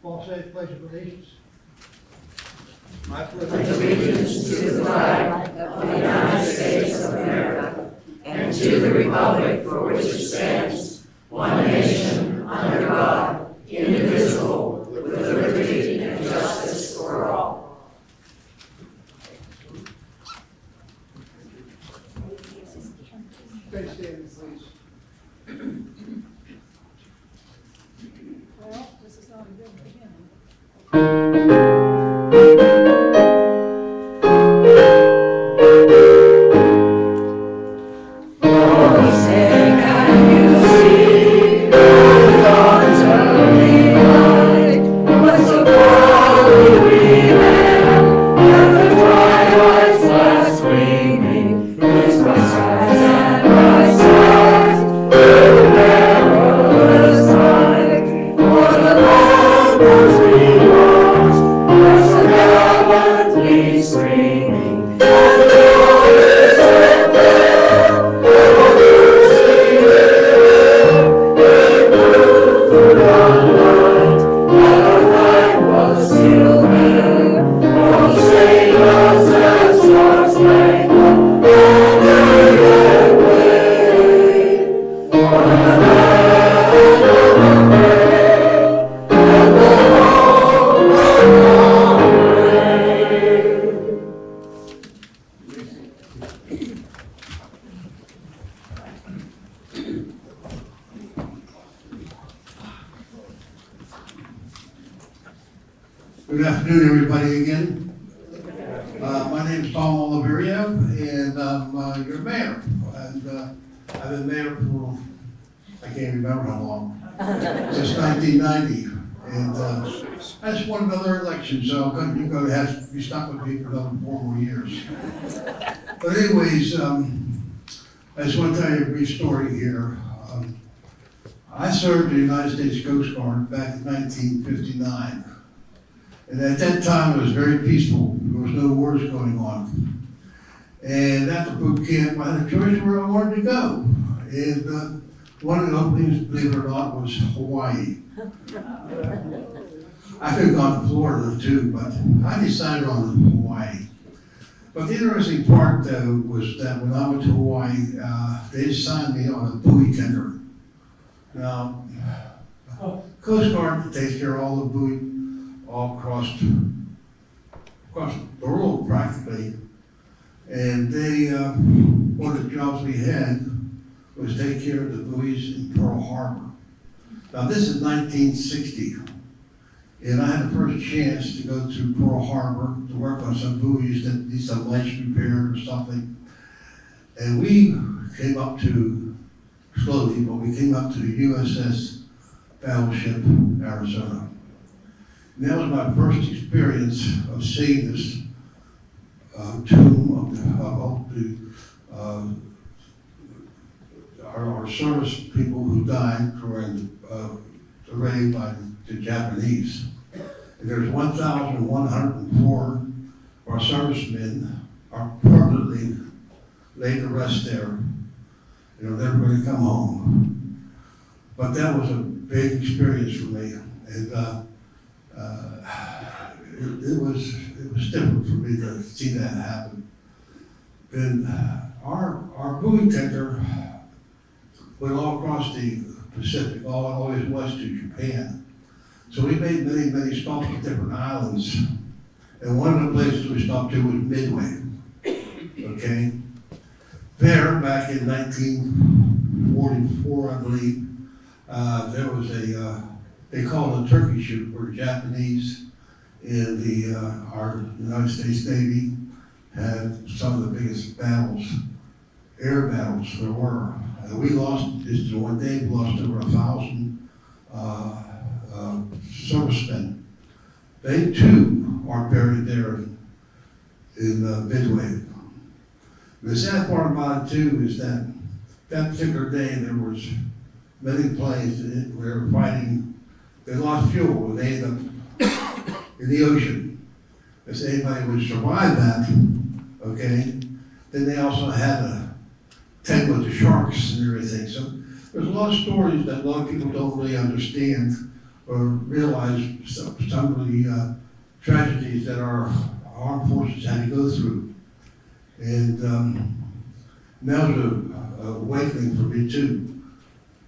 All say pledge of allegiance. I pledge allegiance to the flag of the United States of America and to the republic for which it stands, one nation, under God, indivisible, with liberty and justice for all. Please stand, please. Well, this is not a good beginning. Good afternoon, everybody, again. My name is Tom Oliveria, and I'm your mayor. And I've been mayor for, I can't remember how long, since 1990. And I just won another election, so you're going to have to be stuck with me for another 4 more years. But anyways, I just want to tell you a brief story here. I served in the United States Coast Guard back in 1959. And at that time, it was very peaceful. There was no wars going on. And after boot camp, I had a choice where I wanted to go. And one of the openings, believe it or not, was Hawaii. I could have gone to Florida too, but I decided on Hawaii. But the interesting part, though, was that when I went to Hawaii, they assigned me on a buoy tender. Now, Coast Guard takes care of all the buoy all across the world practically. And they, one of the jobs we had was take care of the buoys in Pearl Harbor. Now this is 1960, and I had the first chance to go to Pearl Harbor to work on some buoys that need some lights repaired or something. And we came up to, slowly, but we came up to the USS Battleship Arizona. And that was my first experience of seeing this tomb of our service people who died during the raid by the Japanese. And there's 1,104 of our servicemen are permanently laid to rest there. You know, they're going to come home. But that was a big experience for me. And it was different for me to see that happen. Then our buoy tender went all across the Pacific, always west to Japan. So we made many stops at different islands. And one of the places we stopped to was Midway, okay? There, back in 1944, I believe, there was they called it a turkey shoot, where the Japanese in our United States Navy had some of the biggest battles, air battles there were. We lost, just in one day, we lost over 1,000 servicemen. They too are buried there in Midway. The sad part about it too is that particular day there was many planes that were fighting. They lost fuel and they ended up in the ocean. If anybody would survive that, okay, then they also had to tend with the sharks and everything. So there's a lot of stories that a lot of people don't really understand, or realize some of the tragedies that our armed forces had to go through. And that was a awakening for me too.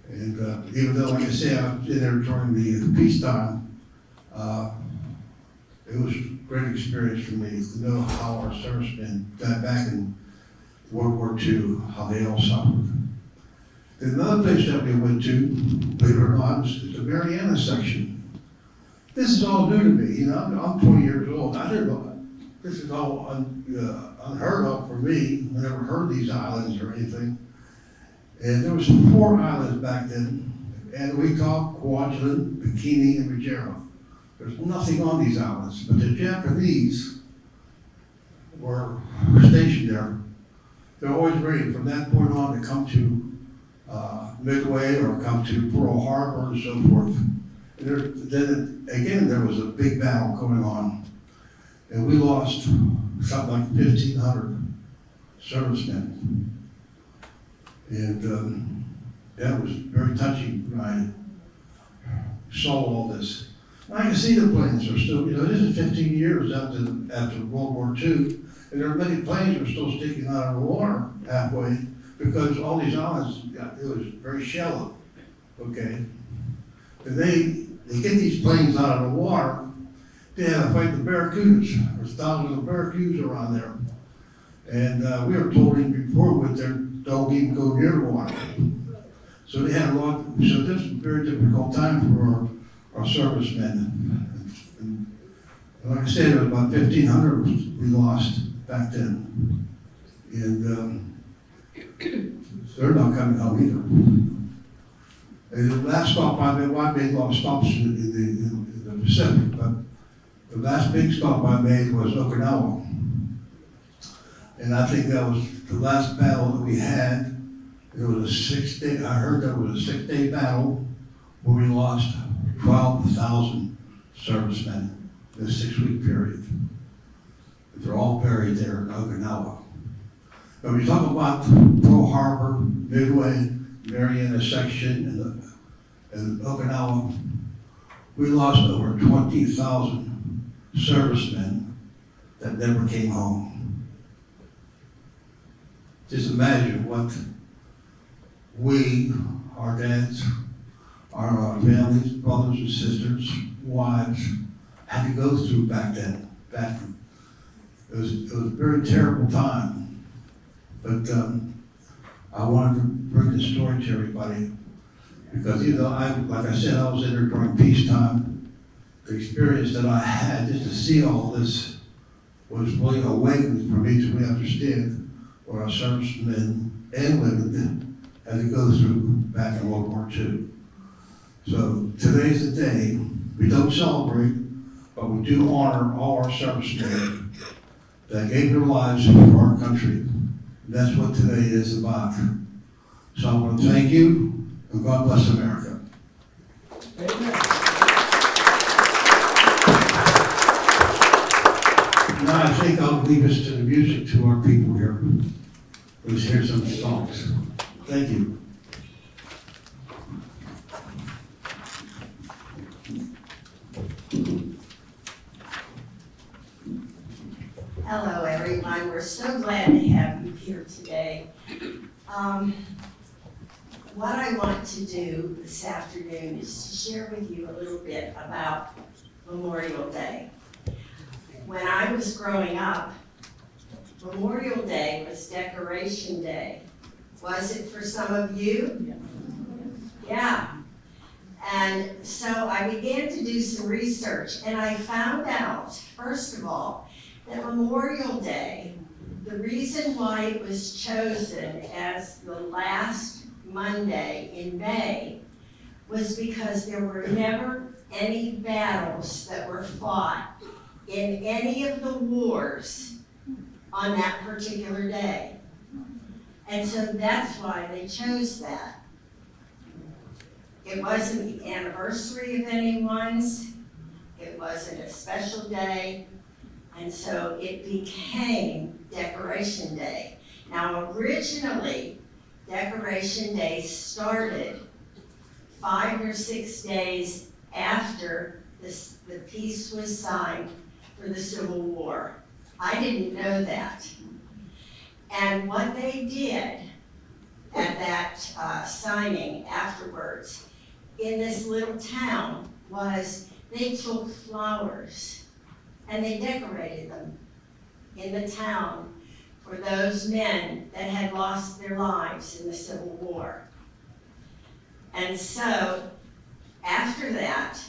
And even though, like I say, I was in there during the peacetime, it was a great experience for me to know how our servicemen got back in World War II, how they all suffered. And another place that we went to, believe it or not, is the Mariana section. This is all new to me, you know, I'm 20 years old. I didn't know, this is all unheard of for me. I never heard these islands or anything. And there was 4 islands back then, and we called Kwajalein, Bikini, and Rogero. There's nothing on these islands, but the Japanese were stationed there. They're always ready from that point on to come to Midway or come to Pearl Harbor and so forth. And then again, there was a big battle going on, and we lost something like 1,500 servicemen. And that was very touching when I saw all this. I can see the planes are still, you know, this is 15 years after World War II, and there are many planes that are still sticking out of the water halfway because all these islands, it was very shallow, okay? And they get these planes out of the water, they had to fight the barracudas. There's thousands of barracudas around there. And we were told even before with their don't even go near the water. So they had a lot, so this was a very difficult time for our servicemen. And like I said, there was about 1,500 we lost back then. And they're not coming home either. And the last stop I made a lot of stops in the Pacific, but the last big stop I made was Okinawa. And I think that was the last battle that we had. It was a 6-day, I heard that was a 6-day battle where we lost 12,000 servicemen in a 6-week period. They're all buried there in Okinawa. When we talk about Pearl Harbor, Midway, Mariana section, and Okinawa, we lost over 20,000 servicemen that never came home. Just imagine what we, our dads, our families, brothers and sisters, wives, had to go through back then. It was a very terrible time. But I wanted to bring this story to everybody because, you know, like I said, I was in there during peacetime. The experience that I had just to see all this was really awakening for me to really understand what our servicemen and women had to go through back in World War II. So today's the day. We don't celebrate, but we do honor all our servicemen that gave their lives for our country. And that's what today is about. So I want to thank you, and God bless America. Amen. Now I think I'll leave us to the music to our people here. Let's hear some songs. Thank you. Hello, everyone. We're so glad to have you here today. What I want to do this afternoon is to share with you a little bit about Memorial Day. When I was growing up, Memorial Day was Decoration Day. Was it for some of you? Yeah. And so I began to do some research, and I found out, first of all, that Memorial Day, the reason why it was chosen as the last Monday in May was because there were never any battles that were fought in any of the wars on that particular day. And so that's why they chose that. It wasn't the anniversary of anyone's, it wasn't a special day, and so it became Decoration Day. Now originally, Decoration Day started 5 or 6 days after the peace was signed for the Civil War. I didn't know that. And what they did at that signing afterwards in this little town was they took flowers and they decorated them in the town for those men that had lost their lives in the Civil War. And so after that,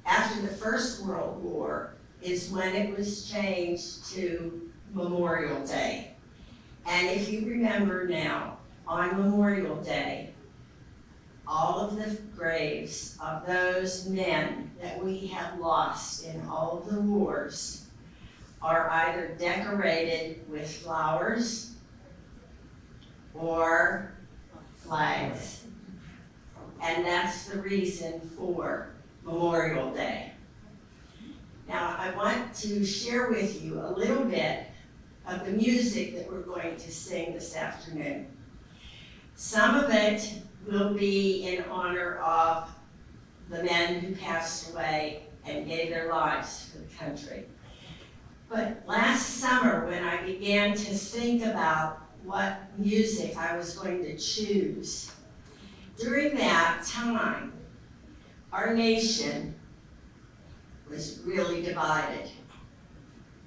after the First World War is when it was changed to Memorial Day. And if you remember now, on Memorial Day, all of the graves of those men that we have lost in all of the wars are either decorated with flowers or flags. And that's the reason for Memorial Day. Now, I want to share with you a little bit of the music that we're going to sing this afternoon. Some of it will be in honor of the men who passed away and gave their lives for the country. But last summer, when I began to think about what music I was going to choose, during that time, our nation was really divided.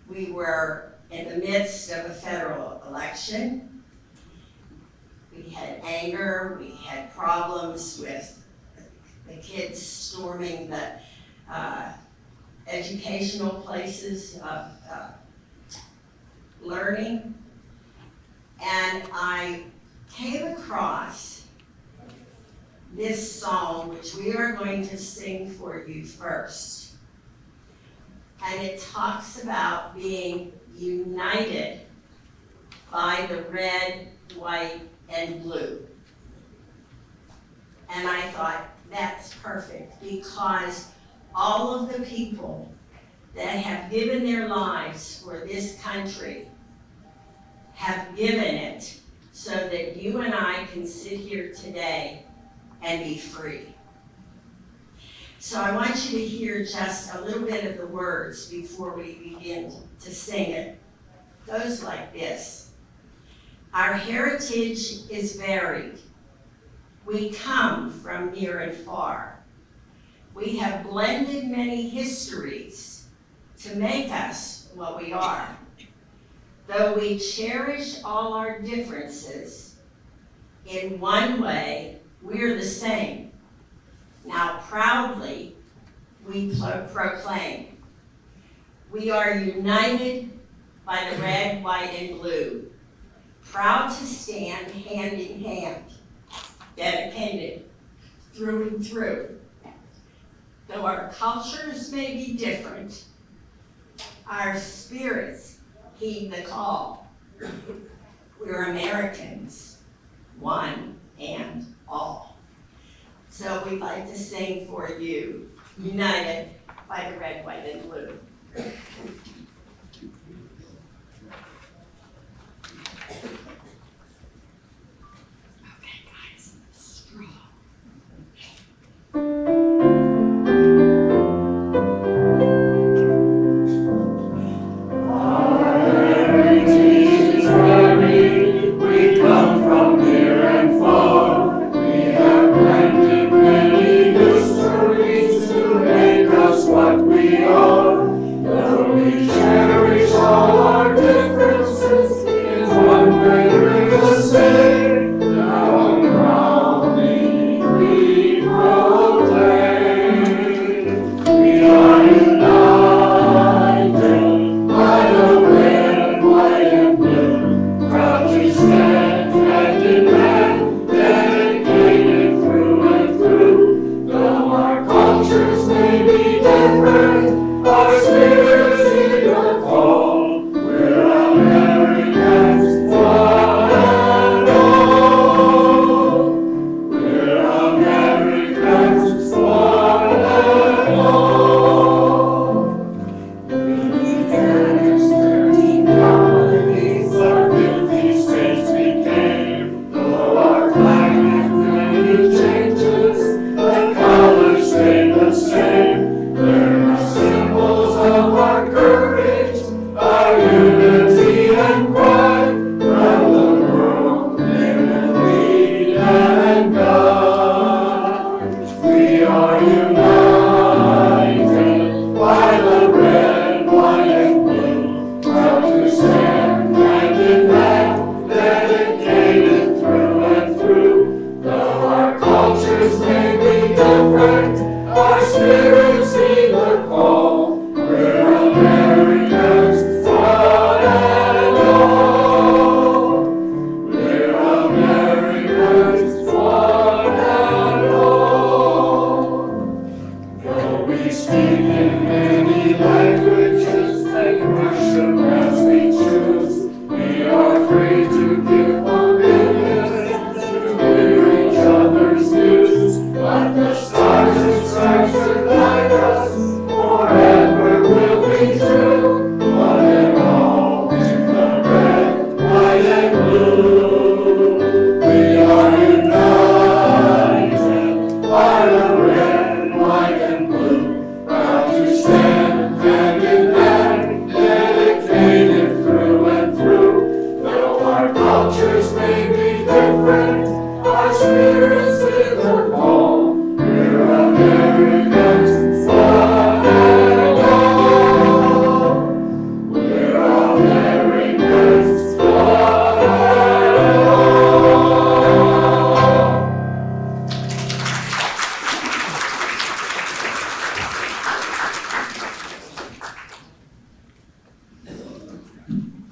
We were in the midst of a federal election. We had anger, we had problems with the kids storming the educational places of learning. And I came across this song, which we are going to sing for you first. And it talks about being united by the red, white, and blue. And I thought, that's perfect, because all of the people that have given their lives for this country have given it so that you and I can sit here today and be free. So I want you to hear just a little bit of the words before we begin to sing it. It goes like this. Our heritage is varied. We come from near and far. We have blended many histories to make us what we are. Though we cherish all our differences, in one way, we're the same. Now proudly, we proclaim, we are united by the red, white, and blue, proud to stand hand in hand, dedicated through and through. Though our cultures may be different, our spirits heed the call. We're Americans, one and all. So we'd like to sing for you, United by the Red, White, and Blue. Okay, guys, strong. Our spirits in your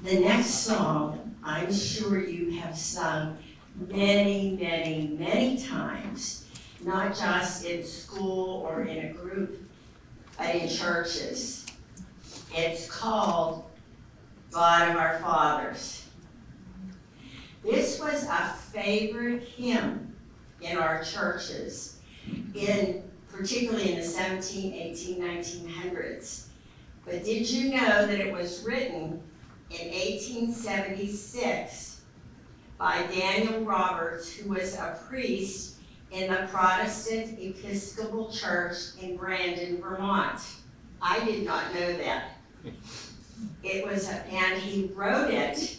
The next song, I'm sure you have sung many, many, many times, not just in school or in a group, but in churches. It's called God of Our Fathers. This was a favorite hymn in our churches, particularly in the 17, 18, 1900s. But did you know that it was written in 1876 by Daniel Roberts, who was a priest in the Protestant Episcopal Church in Brandon, Vermont? I did not know that. And he wrote it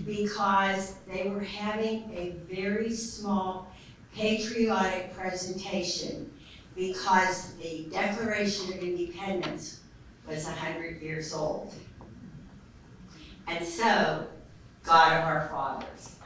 because they were having a very small patriotic presentation because the Declaration of Independence was 100 years old. And so, God of Our Fathers.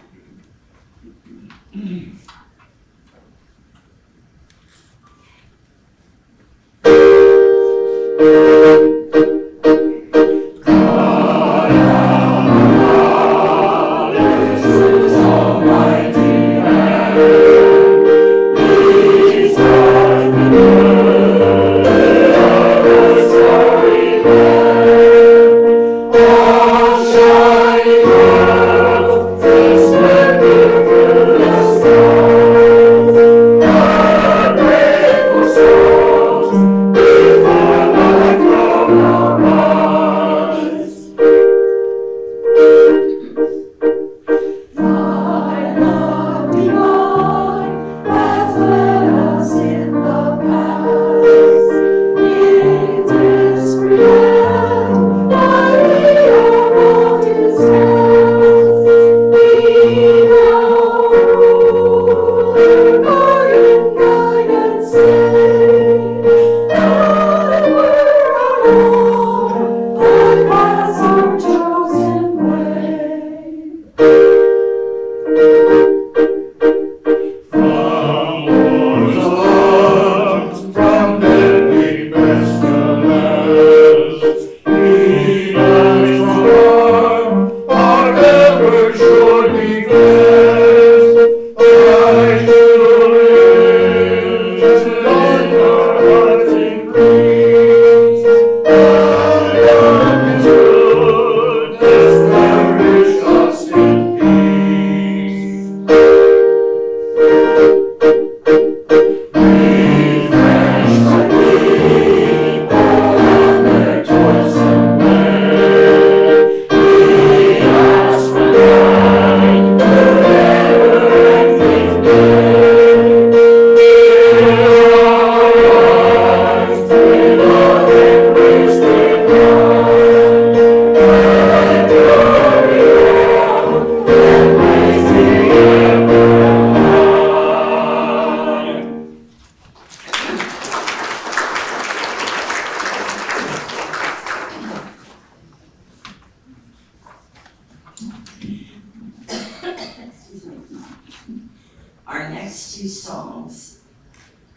Our next two songs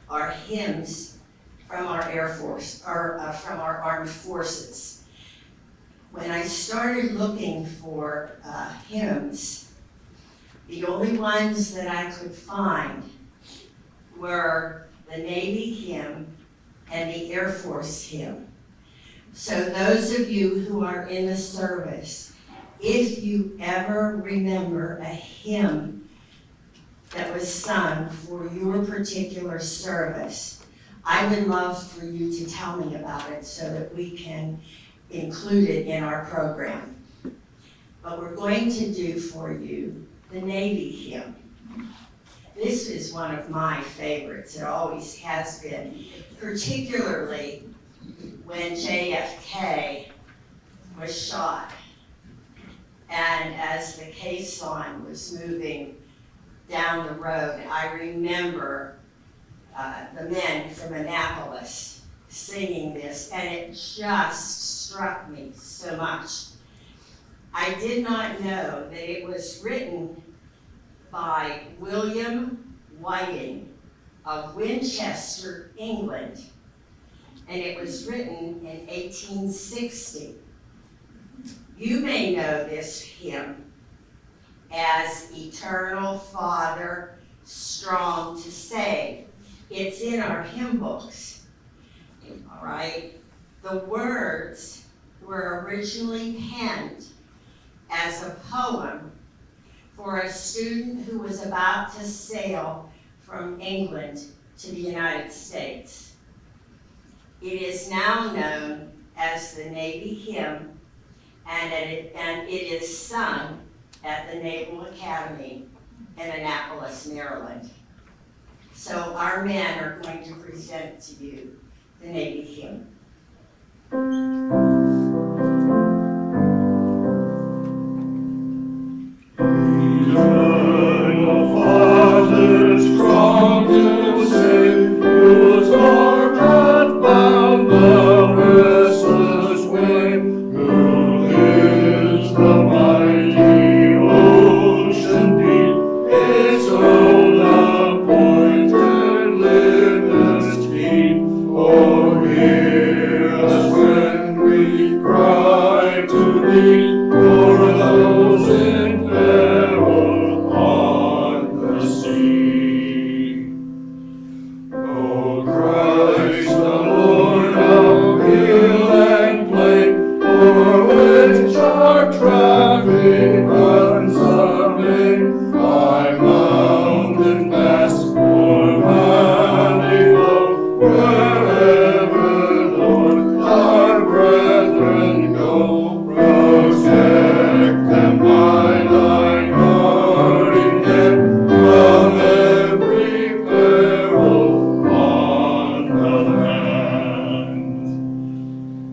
are hymns from our Air Force, or from our armed forces. When I started looking for hymns, the only ones that I could find were the Navy hymn and the Air Force hymn. So those of you who are in the service, if you ever remember a hymn that was sung for your particular service, I would love for you to tell me about it so that we can include it in our program. But we're going to do for you the Navy hymn. This is one of my favorites. It always has been, particularly when JFK was shot. And as the caisson was moving down the road, I remember the men from Annapolis singing this, and it just struck me so much. I did not know that it was written by William Whiting of Winchester, England, and it was written in 1860. You may know this hymn as Eternal Father, Strong to Save. It's in our hymn books, all right? The words were originally penned as a poem for a student who was about to sail from England to the United States. It is now known as the Navy hymn, and it is sung at the Naval Academy in Annapolis, Maryland. So our men are going to present to you the Navy hymn. Strong to save, whose arm hath bound the restless wave, who is the mighty ocean deep, its own appointed limits keep. Oh, hear us when we cry to thee, for those in peril on the sea. O Christ the Lord, our hill and plain, o'er which our traffic runs amain, by mountain pass or valley flow, wherever, Lord, our brethren go, protect them by thy guarding hand from every peril on the land.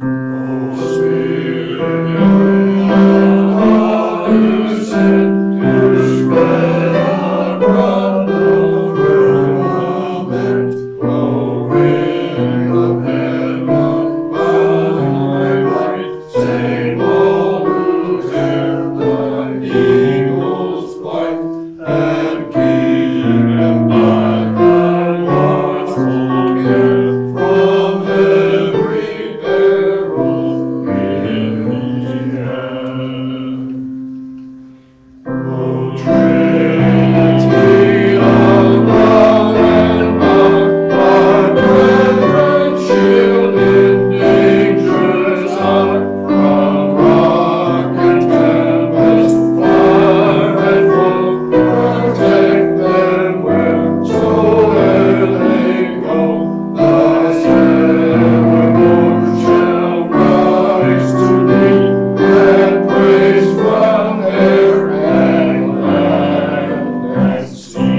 O Spirit of Father sent to spread abroad the firmament, O wind of heaven, by light, save all who hear thy eagle's flight, and keep them by thy watchful care from every peril in the air. O Trinity of love and power, our brethren shield in danger's hour, from rock and tempest, fire and foe, protect them wheresoe'er they go. Thus evermore shall rise to thee, and praise from air and land and sea.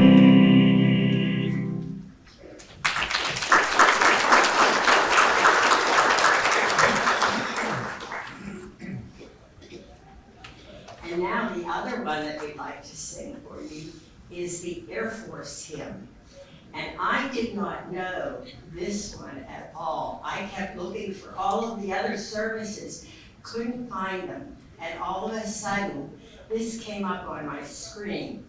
And now the other one that we'd like to sing for you is the Air Force hymn. And I did not know this one at all. I kept looking for all of the other services, couldn't find them. And all of a sudden, this came up on my screen.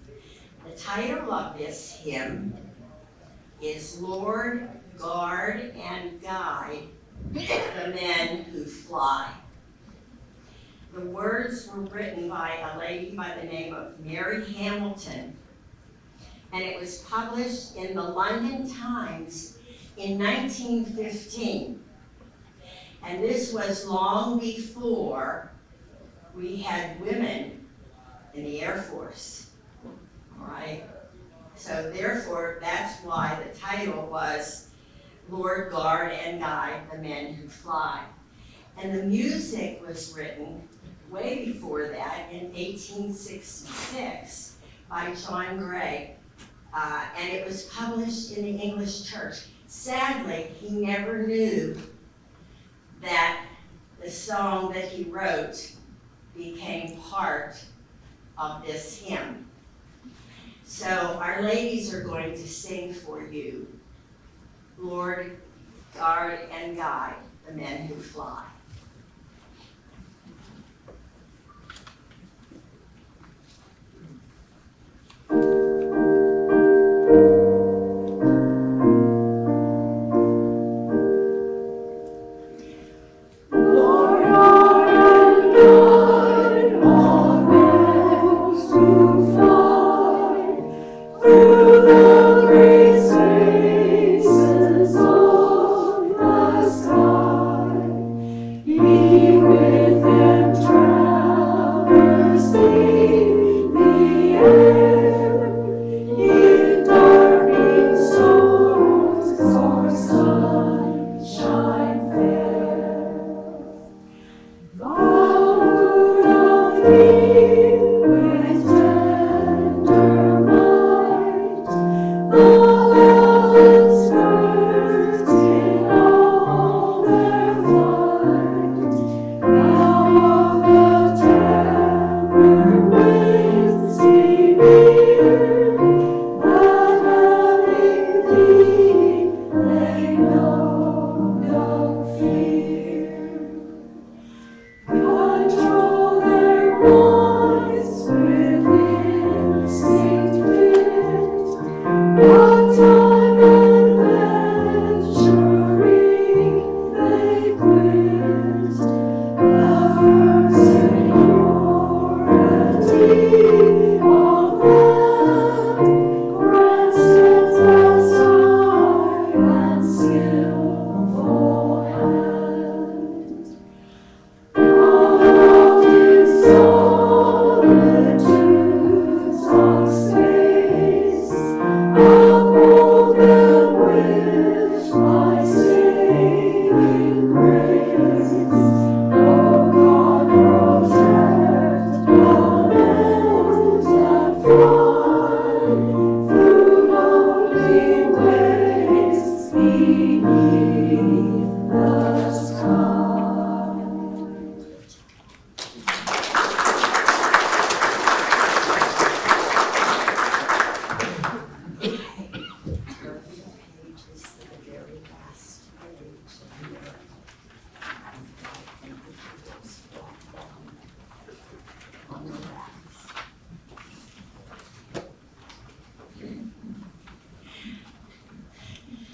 The title of this hymn is Lord, Guard, and Guide the Men Who Fly. The words were written by a lady by the name of Mary Hamilton, and it was published in the London Times in 1915. And this was long before we had women in the Air Force, all right? So therefore, that's why the title was Lord, Guard, and Guide the Men Who Fly. And the music was written way before that in 1866 by John Gray, and it was published in the English Church. Sadly, he never knew that the song that he wrote became part of this hymn. So our ladies are going to sing for you, Lord, Guard, and Guide the Men Who Fly.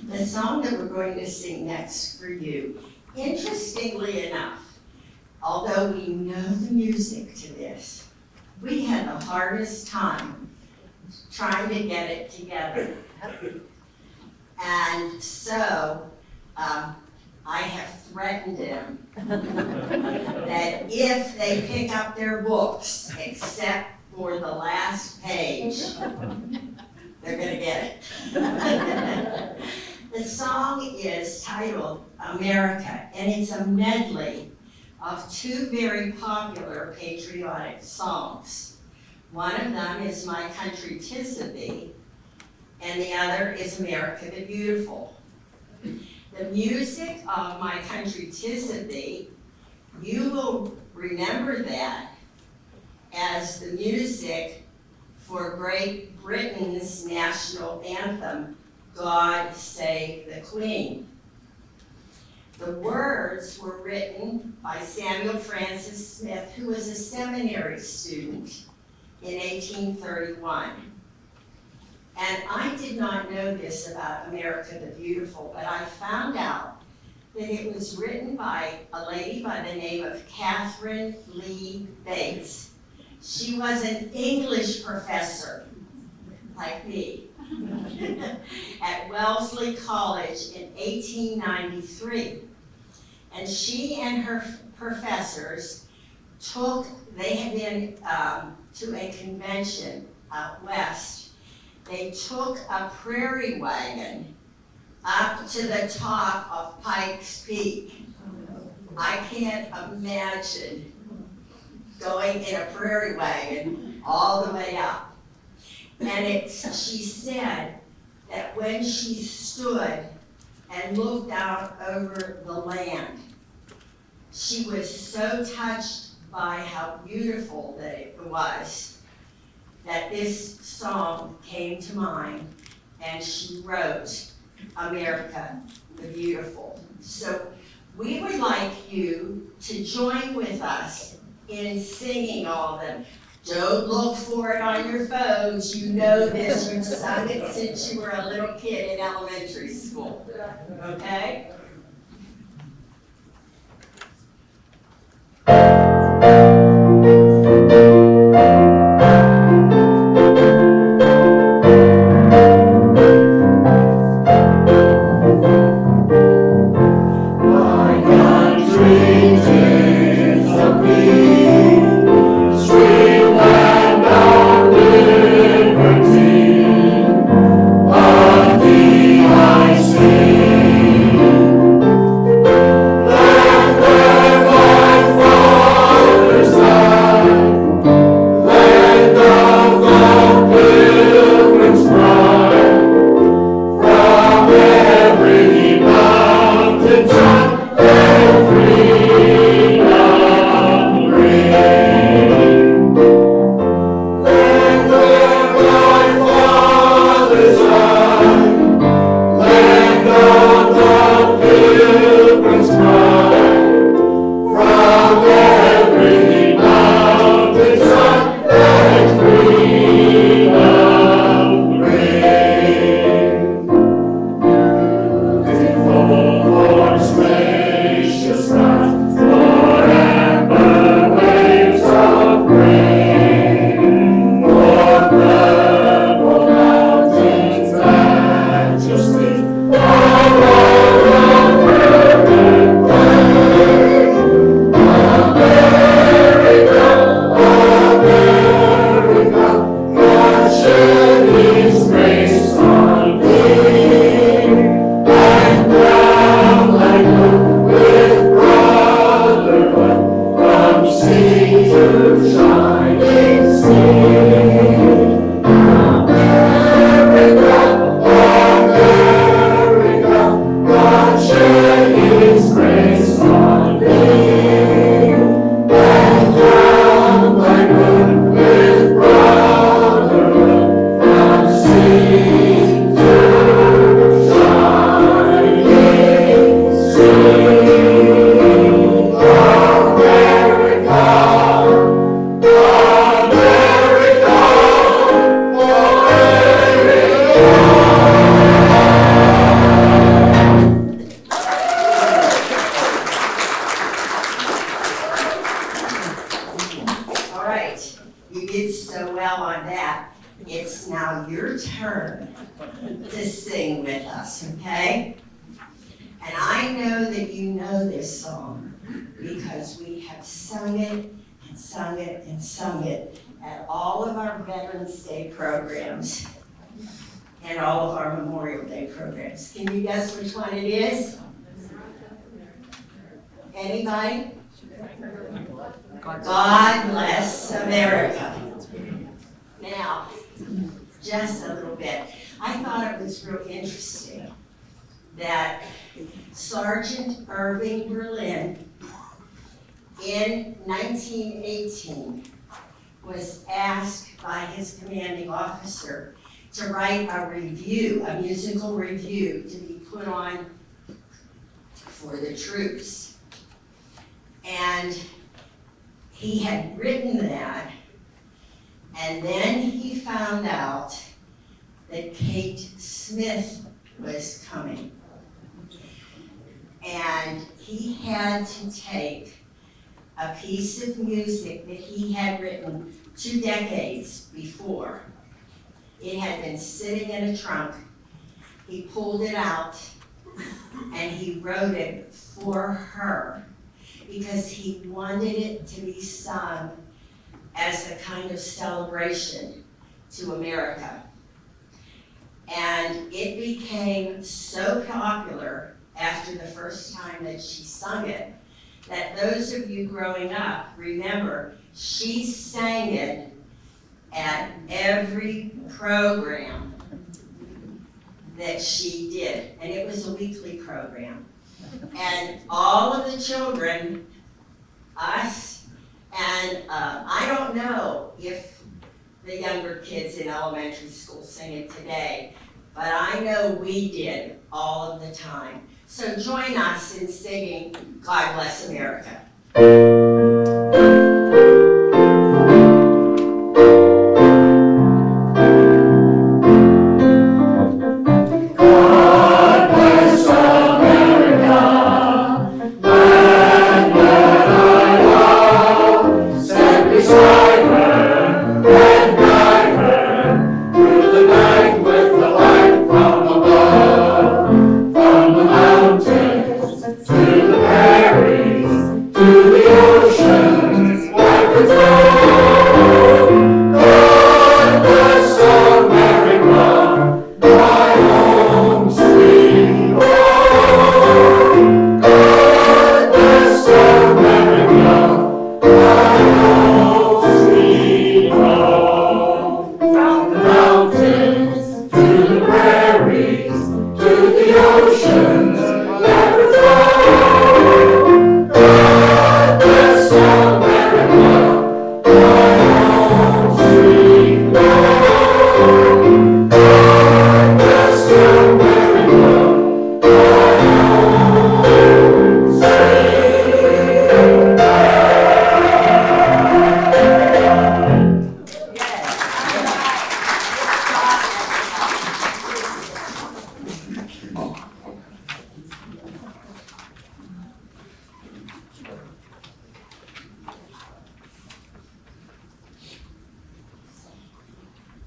The song that we're going to sing next for you, interestingly enough, although we know the music to this, we had the hardest time trying to get it together. And so I have threatened them that if they pick up their books, except for the last page, they're gonna get it. The song is titled America, and it's a medley of two very popular patriotic songs. One of them is My Country 'Tis of Thee, and the other is America the Beautiful. The music of My Country 'Tis of Thee, you will remember that as the music for Great Britain's national anthem, God Save the Queen. The words were written by Samuel Francis Smith, who was a seminary student in 1831. And I did not know this about America the Beautiful, but I found out that it was written by a lady by the name of Catherine Lee Bates. She was an English professor, like me. at Wellesley College in 1893. And she and her professors they had been to a convention out west. They took a prairie wagon up to the top of Pikes Peak. I can't imagine going in a prairie wagon all the way up. And she said that when she stood and looked out over the land, she was so touched by how beautiful that it was that this song came to mind, and she wrote America the Beautiful. So we would like you to join with us in singing all of them. Don't look for it on your phones. You know this. You've sung it since you were a little kid in elementary school. Okay? It's now your turn to sing with us, okay? And I know that you know this song because we have sung it and sung it and sung it at all of our Veterans Day programs and all of our Memorial Day programs. Can you guess which one it is? Anybody? God Bless America. Now, just a little bit. I thought it was real interesting that Sergeant Irving Berlin in 1918 was asked by his commanding officer to write a review, a musical review to be put on for the troops. And he had written that, and then he found out that Kate Smith was coming. And he had to take a piece of music that he had written 2 decades before It had been sitting in a trunk. He pulled it out and he wrote it for her because he wanted it to be sung as a kind of celebration to America. And it became so popular after the first time that she sung it that those of you growing up remember she sang it at every program that she did, and it was a weekly program. And all of the children, us, and I don't know if the younger kids in elementary school sing it today, but I know we did all of the time. So join us in singing God Bless America.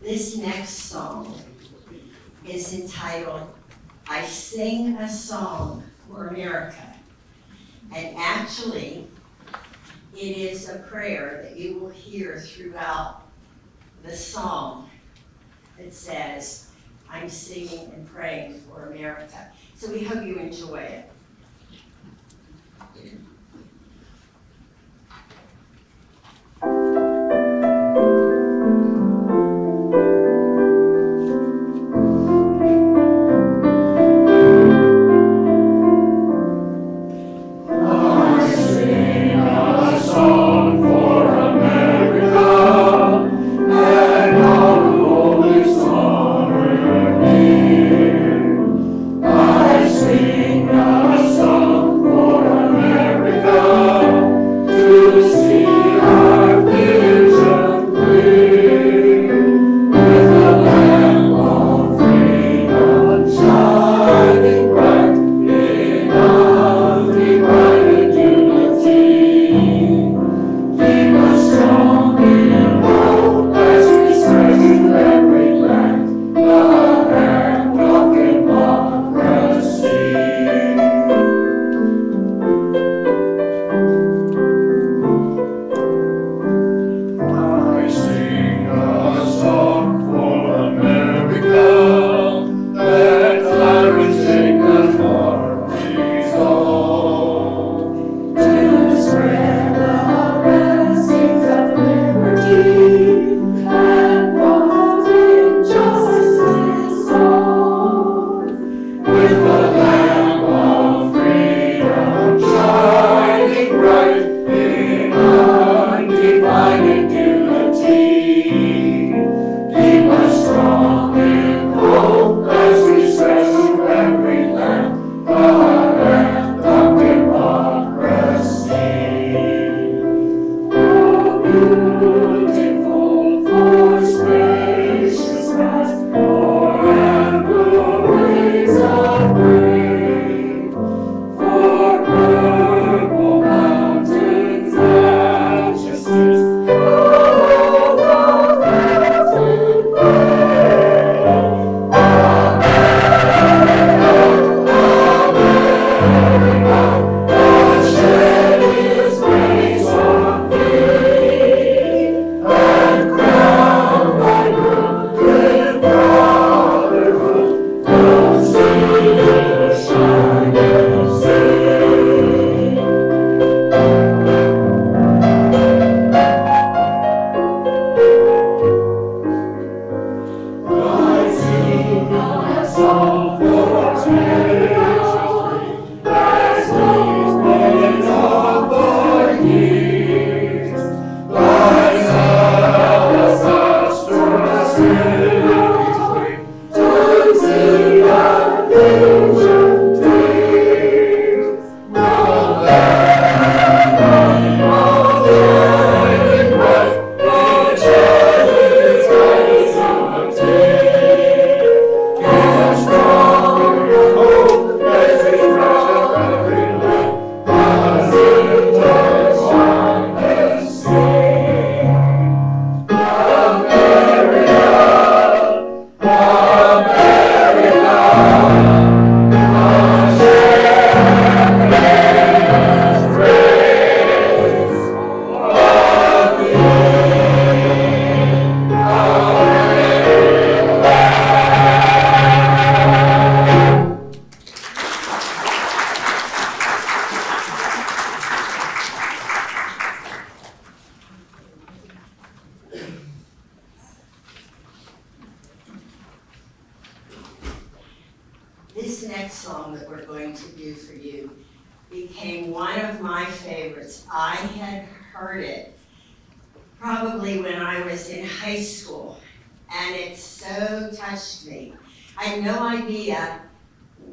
This next song is entitled, I Sing a Song for America. And actually, it is a prayer that you will hear throughout the song that says, I'm singing and praying for America. So we hope you enjoy it. I sing next song that we're going to do for you became one of my favorites. I had heard it probably when I was in high school, and it so touched me. I had no idea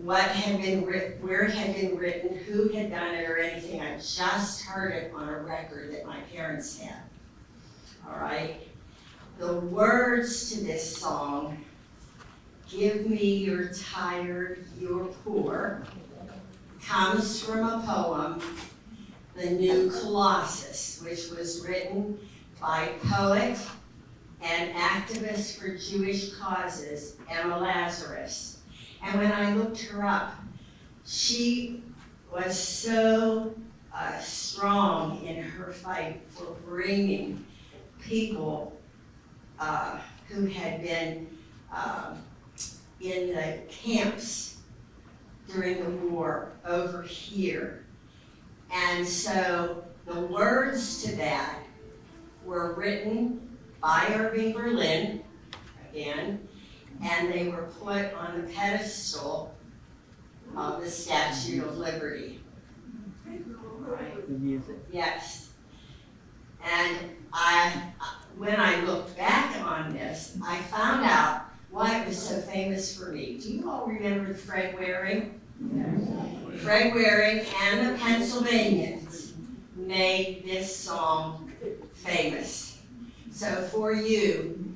what had been written, where it had been written, who had done it or anything. I just heard it on a record that my parents had. All right? The words to this song, "Give me you're tired, you're poor," comes from a poem, The New Colossus, which was written by poet and activist for Jewish causes, Emma Lazarus. And when I looked her up, she was so strong in her fight for bringing people who had been in the camps during the war over here. And so the words to that were written by Irving Berlin, again, and they were put on the pedestal of the Statue of Liberty. Right. The music. Yes. And when I looked back on this, I found out why it was so famous for me. Do you all remember Fred Waring? Yes. Fred Waring and the Pennsylvanians made this song famous. So for you,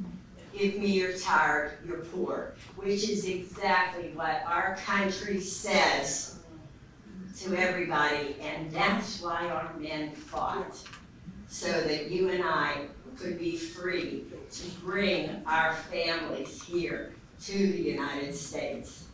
"Give me you're tired, you're poor," which is exactly what our country says to everybody, and that's why our men fought, so that you and I could be free to bring our families here to the United States.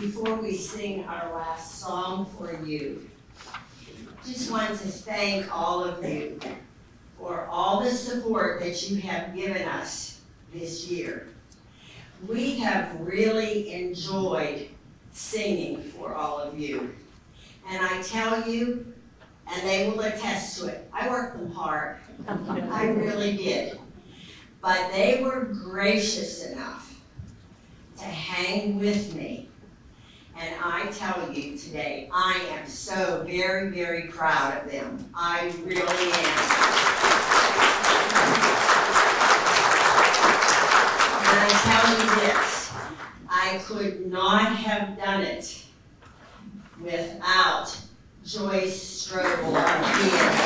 Before we sing our last song for you, just want to thank all of you for all the support that you have given us this year. We have really enjoyed singing for all of you. And I tell you, and they will attest to it, I worked them hard. I really did. But they were gracious enough to hang with me And I tell you today, I am so very, very proud of them. I really am. And I tell you this, I could not have done it without Joyce Strobel on piano.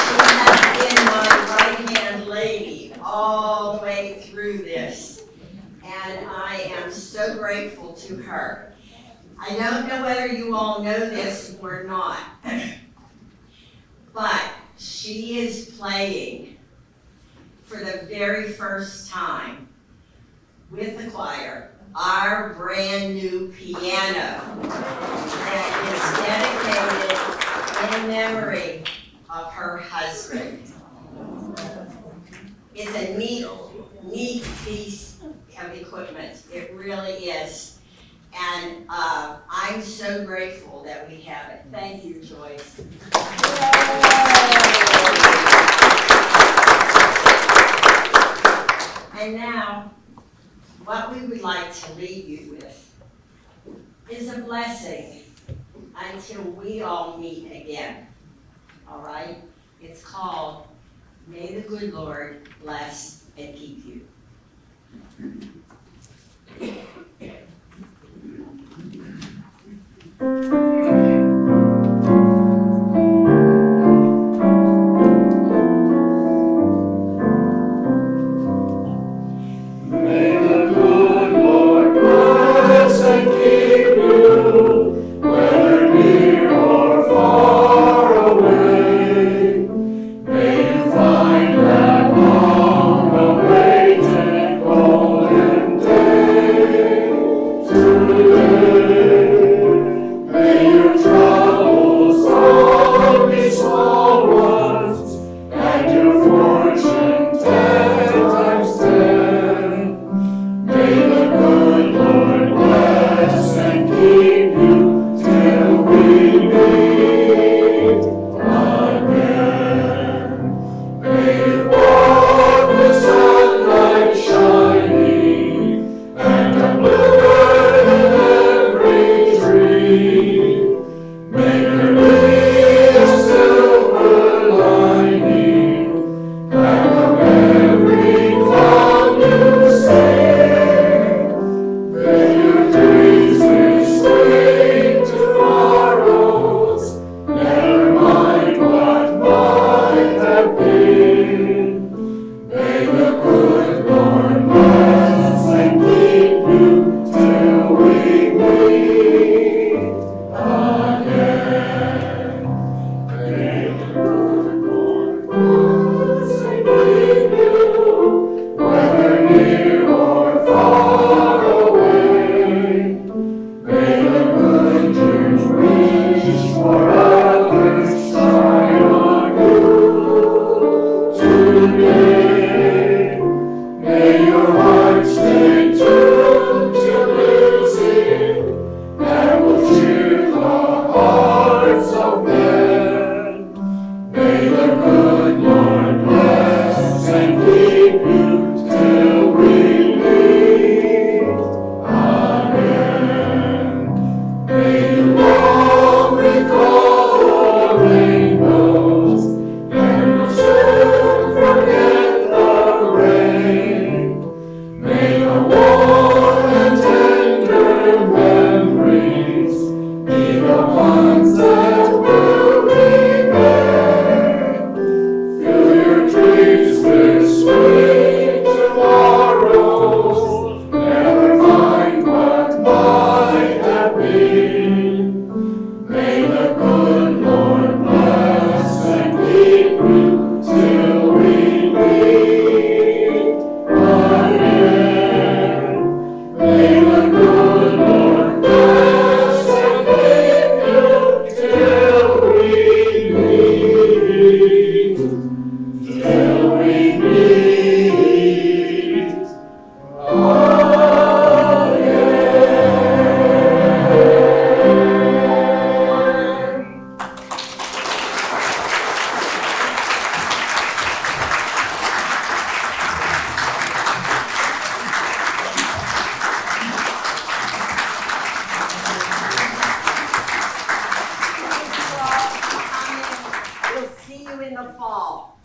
She has been my right-hand lady all the way through this, and I am so grateful to her. I don't know whether you all know this or not, but she is playing for the very first time with the choir our brand new piano that is dedicated in memory of her husband. It's a neat piece of equipment. It really is. And I'm so grateful that we have it. Thank you, Joyce. And now, what we would like to leave you with is a blessing until we all meet again. All right? It's called, May the Good Lord Bless and Keep You. May the good Lord bless and keep you, whether near or far away. May you find that long-awaited golden day today. May your see you in the fall.